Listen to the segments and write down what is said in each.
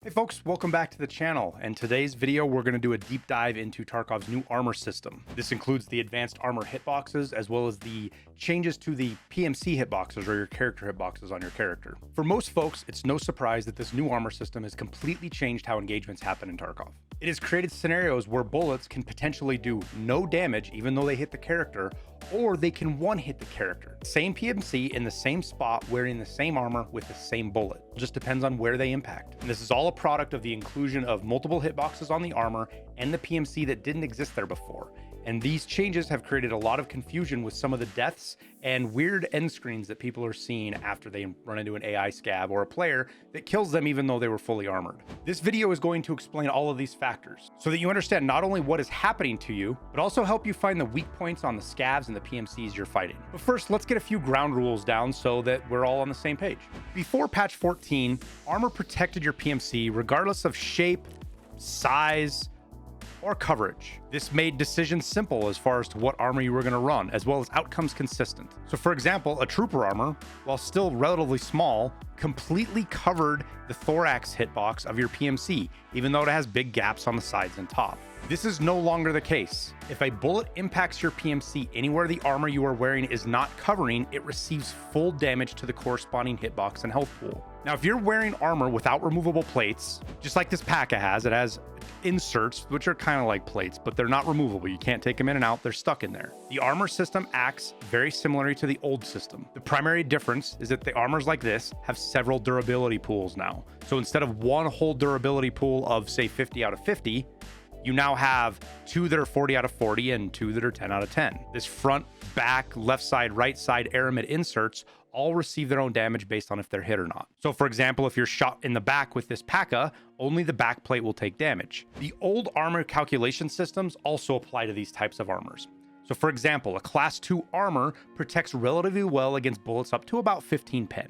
Hey folks, welcome back to the channel. And today's video, we're going to do a deep dive into Tarkov's new armor system. This includes the advanced armor hitboxes, as well as the changes to the PMC hitboxes, or your character hitboxes on your character. For most folks, it's no surprise that this new armor system has completely changed how engagements happen in Tarkov. It has created scenarios where bullets can potentially do no damage even though they hit the character, or they can one-hit the character. Same PMC in the same spot, wearing the same armor with the same bullet. It just depends on where they impact. And this is all a product of the inclusion of multiple hitboxes on the armor and the PMC that didn't exist there before. And these changes have created a lot of confusion with some of the deaths and weird end screens that people are seeing after they run into an AI scab or a player that kills them even though they were fully armored. This video is going to explain all of these factors so that you understand not only what is happening to you, but also help you find the weak points on the scabs and the PMCs you're fighting. But first, let's get a few ground rules down so that we're all on the same page. Before patch 14, armor protected your PMC regardless of shape, size, or coverage. This made decisions simple as far as to what armor you were going to run, as well as outcomes consistent. So for example, a trooper armor, while still relatively small, completely covered the thorax hitbox of your PMC, even though it has big gaps on the sides and top. This is no longer the case. If a bullet impacts your PMC anywhere the armor you are wearing is not covering, it receives full damage to the corresponding hitbox and health pool. Now, if you're wearing armor without removable plates, just like this P.A.K.A. has, it has inserts, which are kind of like plates, but they're not removable. You can't take them in and out. They're stuck in there. The armor system acts very similarly to the old system. The primary difference is that the armors like this have several durability pools now. So instead of one whole durability pool of, say, 50 out of 50, you now have two that are 40 out of 40 and two that are 10 out of 10. This front, back, left side, right side aramid inserts all receive their own damage based on if they're hit or not. So for example, if you're shot in the back with this P.A.K.A., only the back plate will take damage. The old armor calculation systems also apply to these types of armors. So for example, a class 2 armor protects relatively well against bullets up to about 15 pen,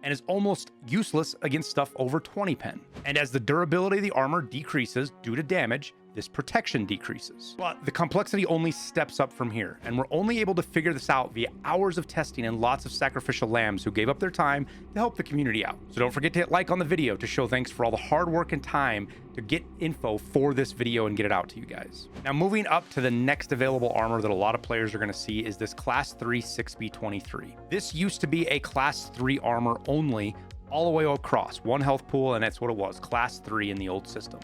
and is almost useless against stuff over 20 pen. And as the durability of the armor decreases due to damage, this protection decreases. But the complexity only steps up from here, and we're only able to figure this out via hours of testing and lots of sacrificial lambs who gave up their time to help the community out. So don't forget to hit like on the video to show thanks for all the hard work and time to get info for this video and get it out to you guys. Now, moving up to the next available armor that a lot of players are going to see is this class 3 6B23. This used to be a class 3 armor only, all the way across, one health pool, and that's what it was, class 3 in the old system.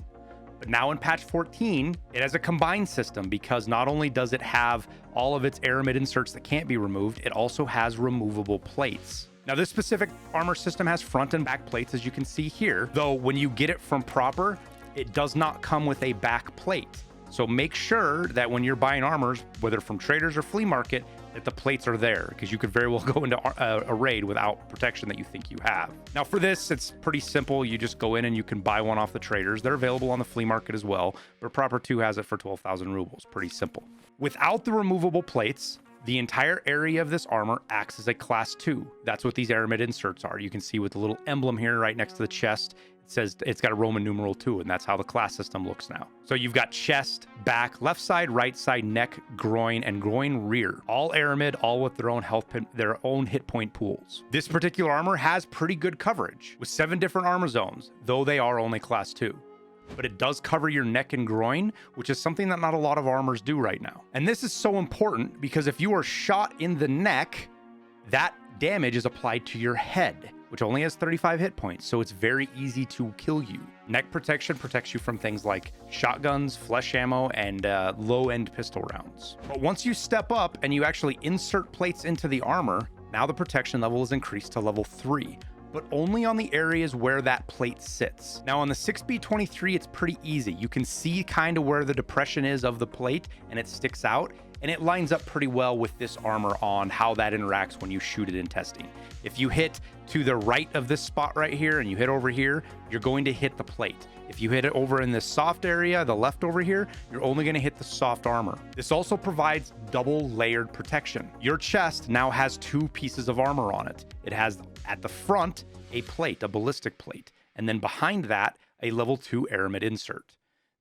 But now in patch 14, it has a combined system because not only does it have all of its aramid inserts that can't be removed, it also has removable plates. Now, this specific armor system has front and back plates, as you can see here, though when you get it from Proper, it does not come with a back plate. So make sure that when you're buying armors, whether from traders or flea market, that the plates are there, because you could very well go into a raid without protection that you think you have. Now for this, it's pretty simple. You just go in and you can buy one off the traders. They're available on the flea market as well, but Proper 2 has it for 12,000 rubles. Pretty simple. Without the removable plates, the entire area of this armor acts as a class 2. That's what these aramid inserts are. You can see with the little emblem here right next to the chest, it says it's got a Roman numeral 2, and that's how the class system looks now. So you've got chest, back, left side, right side, neck, groin, and groin rear. All aramid, all with their own their own hit point pools. This particular armor has pretty good coverage with 7 different armor zones, though they are only class 2. But it does cover your neck and groin, which is something that not a lot of armors do right now. And this is so important because if you are shot in the neck, that damage is applied to your head, which only has 35 hit points, so it's very easy to kill you. Neck protection protects you from things like shotguns, flesh ammo, and low-end pistol rounds. But once you step up and you actually insert plates into the armor, now the protection level is increased to level 3. But only on the areas where that plate sits. Now on the 6B23, it's pretty easy. You can see kind of where the depression is of the plate, and it sticks out, and it lines up pretty well with this armor on how that interacts when you shoot it in testing. If you hit to the right of this spot right here and you hit over here, you're going to hit the plate. If you hit it over in this soft area, the left over here, you're only going to hit the soft armor. This also provides double layered protection. Your chest now has 2 pieces of armor on it. It has at the front a plate, a ballistic plate, and then behind that, a level 2 aramid insert.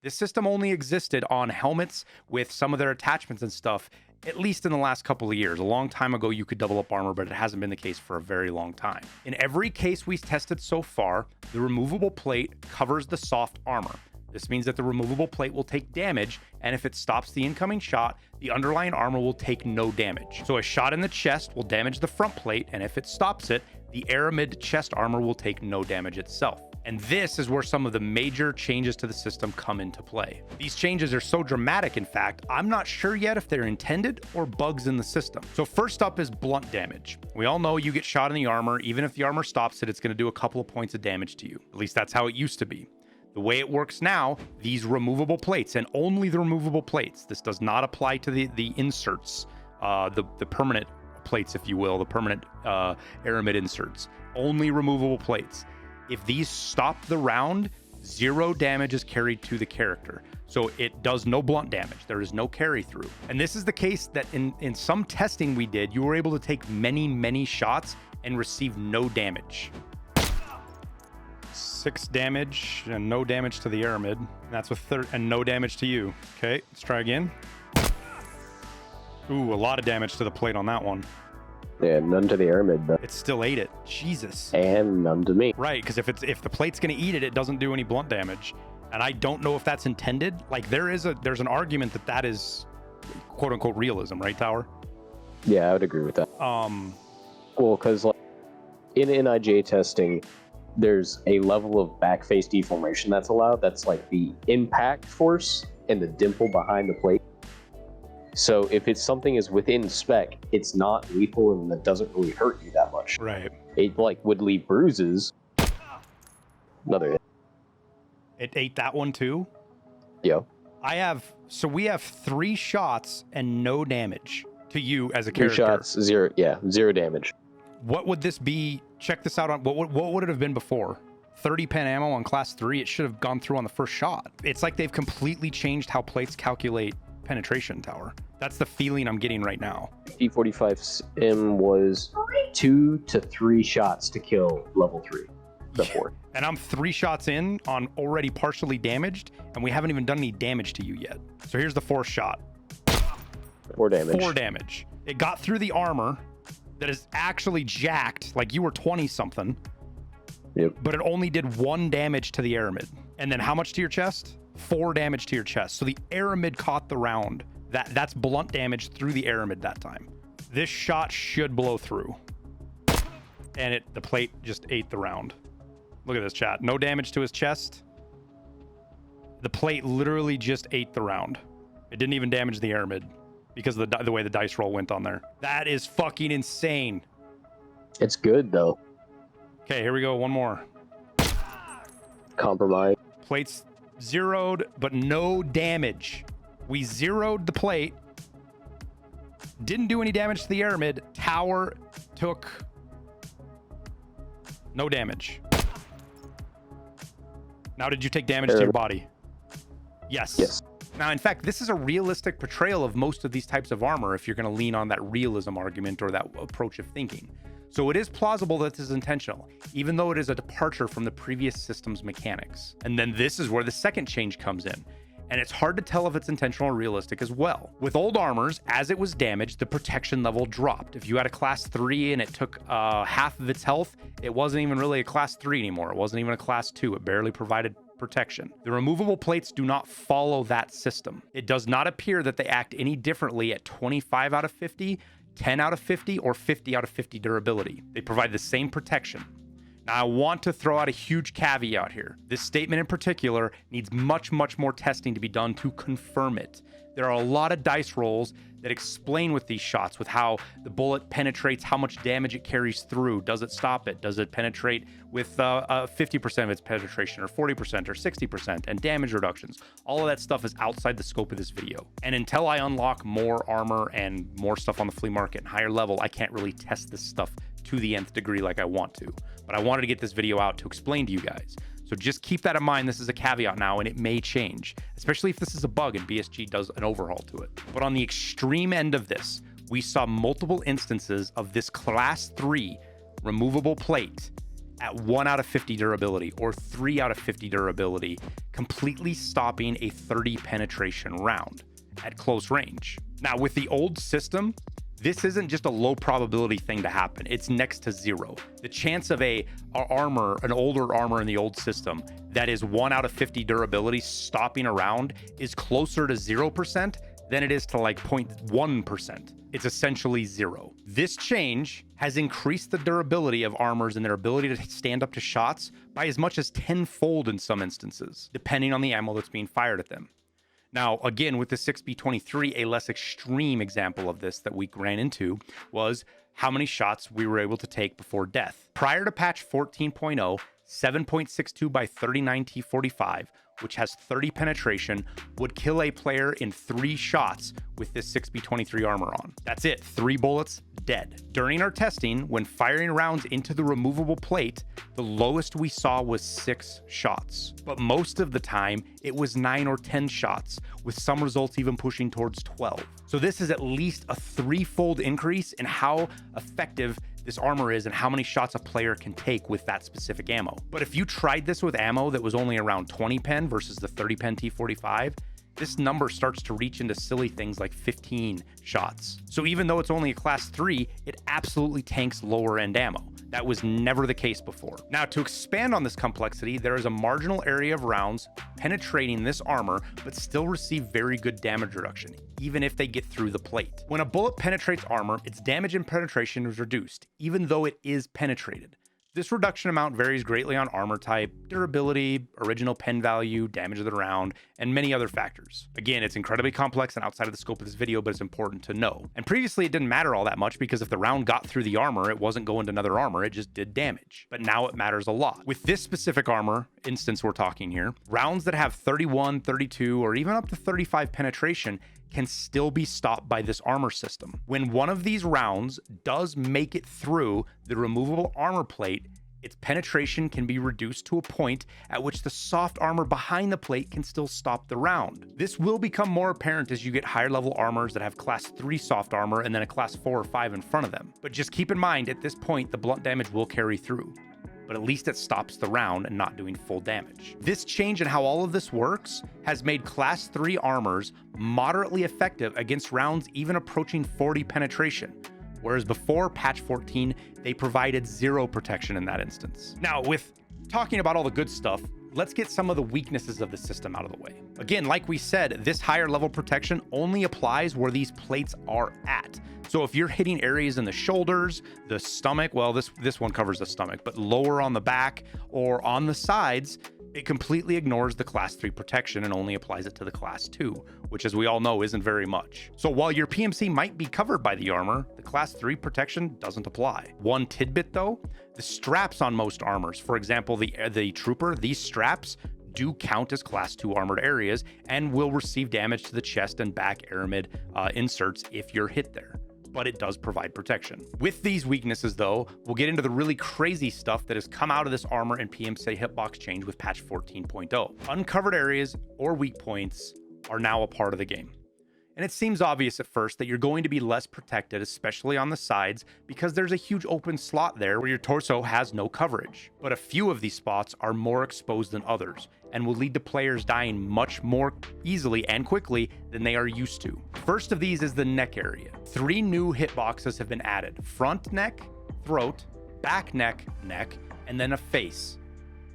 This system only existed on helmets with some of their attachments and stuff at least in the last couple of years. A long time ago, you could double up armor, but it hasn't been the case for a very long time. In every case we've tested so far, the removable plate covers the soft armor. This means that the removable plate will take damage, and if it stops the incoming shot, the underlying armor will take no damage. So a shot in the chest will damage the front plate, and if it stops it, the aramid chest armor will take no damage itself. And this is where some of the major changes to the system come into play. These changes are so dramatic, in fact, I'm not sure yet if they're intended or bugs in the system. So first up is blunt damage. We all know you get shot in the armor, even if the armor stops it, it's going to do a couple of points of damage to you. At least that's how it used to be. The way it works now, these removable plates, and only the removable plates, this does not apply to the inserts, the permanent plates, if you will, the permanent aramid inserts, only removable plates. If these stop the round, 0 damage is carried to the character. So it does no blunt damage. There is no carry through. And this is the case that in some testing we did, you were able to take many shots and receive no damage. 6 damage and no damage to the aramid. That's with and no damage to you. Okay, let's try again. Ooh, a lot of damage to the plate on that one. Yeah, none to the aramid, but it still ate it. Jesus. And none to me. Right, because if the plate's gonna eat it, it doesn't do any blunt damage. And I don't know if that's intended. Like there's an argument that is quote unquote realism, right, Tower? Yeah, I would agree with that. Well, because like in NIJ testing, there's a level of back face deformation that's allowed. That's like the impact force and the dimple behind the plate. So if it's something is within spec, it's not lethal and it doesn't really hurt you that much. Right. It like would leave bruises. Another hit. It ate that one too? Yeah. We have 3 shots and no damage to you as a character. 3 shots, 0 damage. What would this be? Check this out on what would it have been before? 30 pen ammo on class 3. It should have gone through on the first shot. It's like they've completely changed how plates calculate penetration, Tower. That's the feeling I'm getting right now. P45M was 2 to 3 shots to kill level 3 before. And I'm 3 shots in on already partially damaged, and we haven't even done any damage to you yet. So here's the 4th shot. 4 damage. 4 damage. It got through the armor that is actually jacked, like you were 20 something. Yep. But it only did 1 damage to the aramid. And then how much to your chest? 4 damage to your chest. So the aramid caught the round. That's blunt damage through the aramid that time. This shot should blow through. And the plate just ate the round. Look at this, chat. No damage to his chest. The plate literally just ate the round. It didn't even damage the aramid because of the way the dice roll went on there. That is fucking insane. It's good though. Okay, here we go. One more. Compromise. Plates zeroed, but no damage. We zeroed the plate. Didn't do any damage to the aramid. Tower took no damage. Now, did you take damage to your body? Yes. Yes. Now, in fact, this is a realistic portrayal of most of these types of armor if you're going to lean on that realism argument or that approach of thinking. So it is plausible that this is intentional, even though it is a departure from the previous system's mechanics. And then this is where the second change comes in. And it's hard to tell if it's intentional or realistic as well. With old armors, as it was damaged, the protection level dropped. If you had a class 3 and it took half of its health, it wasn't even really a class 3 anymore. It wasn't even a class 2. It barely provided protection. The removable plates do not follow that system. It does not appear that they act any differently at 25 out of 50, 10 out of 50, or 50 out of 50 durability. They provide the same protection. Now, I want to throw out a huge caveat here. This statement in particular needs much more testing to be done to confirm it. There are a lot of dice rolls that explain with these shots, with how the bullet penetrates, how much damage it carries through. Does it stop it? Does it penetrate with 50% of its penetration, or 40%, or 60%, and damage reductions? All of that stuff is outside the scope of this video. And until I unlock more armor and more stuff on the flea market and higher level, I can't really test this stuff to the nth degree like I want to. But I wanted to get this video out to explain to you guys. So just keep that in mind. This is a caveat now, and it may change, especially if this is a bug and BSG does an overhaul to it. But on the extreme end of this, we saw multiple instances of this class 3 removable plate at 1 out of 50 durability or 3 out of 50 durability, completely stopping a 30 penetration round. at close range. Now, with the old system, this isn't just a low probability thing to happen. It's next to zero. The chance of an older armor in the old system that is 1 out of 50 durability stopping around is closer to 0% than it is to like 0.1%. It's essentially zero. This change has increased the durability of armors and their ability to stand up to shots by as much as 10-fold in some instances, depending on the ammo that's being fired at them. Now, again, with the 6B23, a less extreme example of this that we ran into was how many shots we were able to take before death. Prior to patch 14.0, 7.62 by 39 T45, which has 30 penetration, would kill a player in 3 shots with this 6B23 armor on. That's it, 3 bullets, dead. During our testing, when firing rounds into the removable plate, the lowest we saw was 6 shots. But most of the time, it was 9 or 10 shots, with some results even pushing towards 12. So this is at least a 3-fold increase in how effective this armor is and how many shots a player can take with that specific ammo. But if you tried this with ammo that was only around 20 pen versus the 30 pen T45, this number starts to reach into silly things like 15 shots. So even though it's only a class 3, it absolutely tanks lower end ammo. That was never the case before. Now, to expand on this complexity, there is a marginal area of rounds penetrating this armor, but still receive very good damage reduction, even if they get through the plate. When a bullet penetrates armor, its damage and penetration is reduced, even though it is penetrated. This reduction amount varies greatly on armor type, durability, original pen value, damage of the round, and many other factors. Again, it's incredibly complex and outside of the scope of this video, but it's important to know. And previously, it didn't matter all that much because if the round got through the armor, it wasn't going to another armor, it just did damage. But now it matters a lot. With this specific armor instance we're talking here, rounds that have 31, 32, or even up to 35 penetration can still be stopped by this armor system. When one of these rounds does make it through the removable armor plate, its penetration can be reduced to a point at which the soft armor behind the plate can still stop the round. This will become more apparent as you get higher level armors that have class 3 soft armor and then a class 4 or 5 in front of them. But just keep in mind, at this point, the blunt damage will carry through, but at least it stops the round and not doing full damage. This change in how all of this works has made class 3 armors moderately effective against rounds even approaching 40 penetration, whereas before patch 14, they provided 0 protection in that instance. Now, with talking about all the good stuff, let's get some of the weaknesses of the system out of the way. Again, like we said, this higher level protection only applies where these plates are at. So if you're hitting areas in the shoulders, the stomach, well, this one covers the stomach, but lower on the back or on the sides, it completely ignores the class 3 protection and only applies it to the class 2, which as we all know isn't very much. So while your PMC might be covered by the armor, the class 3 protection doesn't apply. One tidbit though, the straps on most armors, for example, the trooper, these straps do count as class 2 armored areas and will receive damage to the chest and back aramid inserts if you're hit there, but it does provide protection. With these weaknesses though, we'll get into the really crazy stuff that has come out of this armor and PMC hitbox change with patch 14.0. Uncovered areas or weak points are now a part of the game. And it seems obvious at first that you're going to be less protected, especially on the sides, because there's a huge open slot there where your torso has no coverage. But a few of these spots are more exposed than others and will lead to players dying much more easily and quickly than they are used to. First of these is the neck area. 3 new hitboxes have been added: front neck, throat, back neck, and then a face.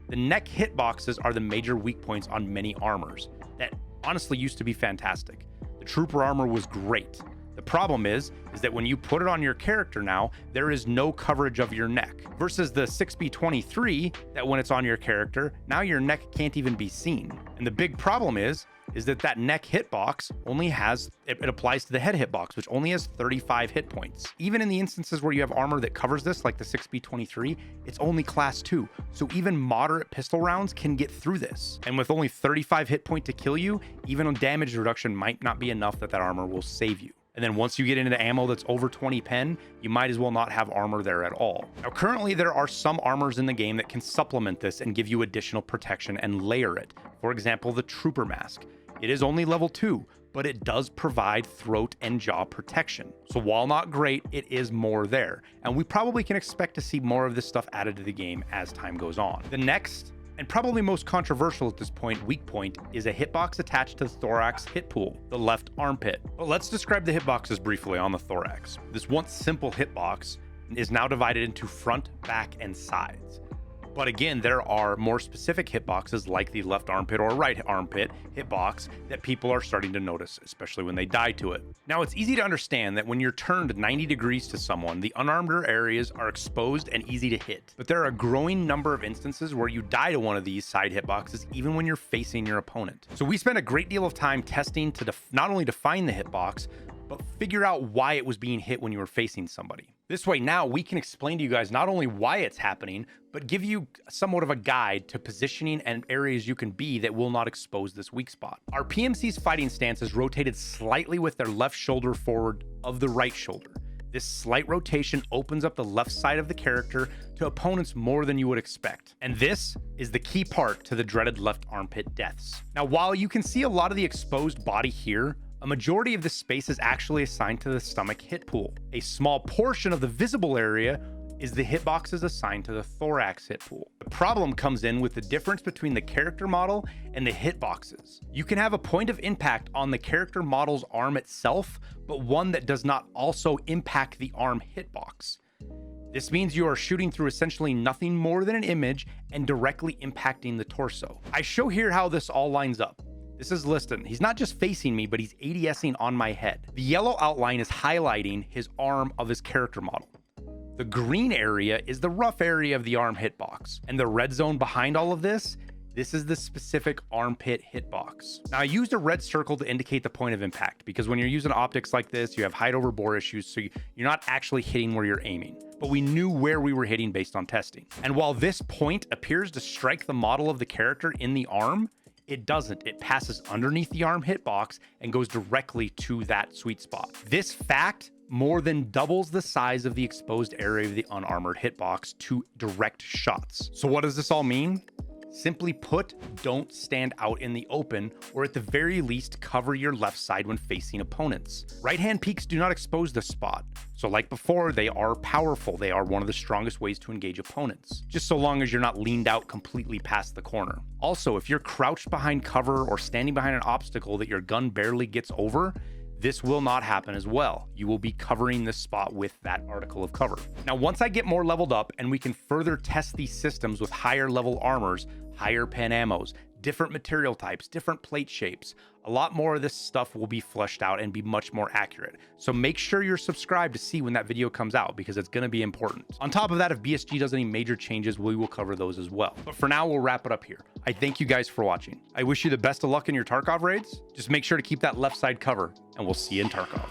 The neck hitboxes are the major weak points on many armors that honestly used to be fantastic. The trooper armor was great. The problem is that when you put it on your character now, there is no coverage of your neck. Versus the 6B23, that when it's on your character, now your neck can't even be seen. And the big problem is that neck hitbox only has, it applies to the head hitbox, which only has 35 hit points. Even in the instances where you have armor that covers this, like the 6B23, it's only class 2. So even moderate pistol rounds can get through this. And with only 35 hit point to kill you, even on damage reduction might not be enough that armor will save you. And then once you get into ammo that's over 20 pen, you might as well not have armor there at all. Now, currently there are some armors in the game that can supplement this and give you additional protection and layer it. For example, the trooper mask. It is only level 2, but it does provide throat and jaw protection. So while not great, it is more there. And we probably can expect to see more of this stuff added to the game as time goes on. The next And probably most controversial at this point, weak point, is a hitbox attached to the thorax hit pool, the left armpit. But let's describe the hitboxes briefly on the thorax. This once simple hitbox is now divided into front, back, and sides. But again, there are more specific hitboxes like the left armpit or right armpit hitbox that people are starting to notice, especially when they die to it. Now, it's easy to understand that when you're turned 90 degrees to someone, the unarmed areas are exposed and easy to hit. But there are a growing number of instances where you die to one of these side hitboxes even when you're facing your opponent. So we spent a great deal of time testing to not only define the hitbox, but figure out why it was being hit when you were facing somebody. This way now we can explain to you guys not only why it's happening, but give you somewhat of a guide to positioning and areas you can be that will not expose this weak spot. Our PMC's fighting stance is rotated slightly with their left shoulder forward of the right shoulder. This slight rotation opens up the left side of the character to opponents more than you would expect. And this is the key part to the dreaded left armpit deaths. Now, while you can see a lot of the exposed body here, a majority of this space is actually assigned to the stomach hit pool. A small portion of the visible area is the hitboxes assigned to the thorax hit pool. The problem comes in with the difference between the character model and the hitboxes. You can have a point of impact on the character model's arm itself, but one that does not also impact the arm hitbox. This means you are shooting through essentially nothing more than an image and directly impacting the torso. I show here how this all lines up. This is Liston. He's not just facing me, but he's ADSing on my head. The yellow outline is highlighting his arm of his character model. The green area is the rough area of the arm hitbox. And the red zone behind all of this is the specific armpit hitbox. Now, I used a red circle to indicate the point of impact because when you're using optics like this, you have height over bore issues, so you're not actually hitting where you're aiming. But we knew where we were hitting based on testing. And while this point appears to strike the model of the character in the arm, it doesn't. It passes underneath the arm hitbox and goes directly to that sweet spot. This fact more than doubles the size of the exposed area of the unarmored hitbox to direct shots. So what does this all mean? Simply put, don't stand out in the open, or at the very least, cover your left side when facing opponents. Right-hand peaks do not expose the spot. So like before, they are powerful. They are one of the strongest ways to engage opponents, just so long as you're not leaned out completely past the corner. Also, if you're crouched behind cover or standing behind an obstacle that your gun barely gets over, this will not happen as well. You will be covering this spot with that article of cover. Now, once I get more leveled up and we can further test these systems with higher level armors, higher pen ammos, different material types, different plate shapes, a lot more of this stuff will be fleshed out and be much more accurate. So make sure you're subscribed to see when that video comes out because it's going to be important. On top of that, if BSG does any major changes, we will cover those as well. But for now, we'll wrap it up here. I thank you guys for watching. I wish you the best of luck in your Tarkov raids. Just make sure to keep that left side cover, and we'll see you in Tarkov.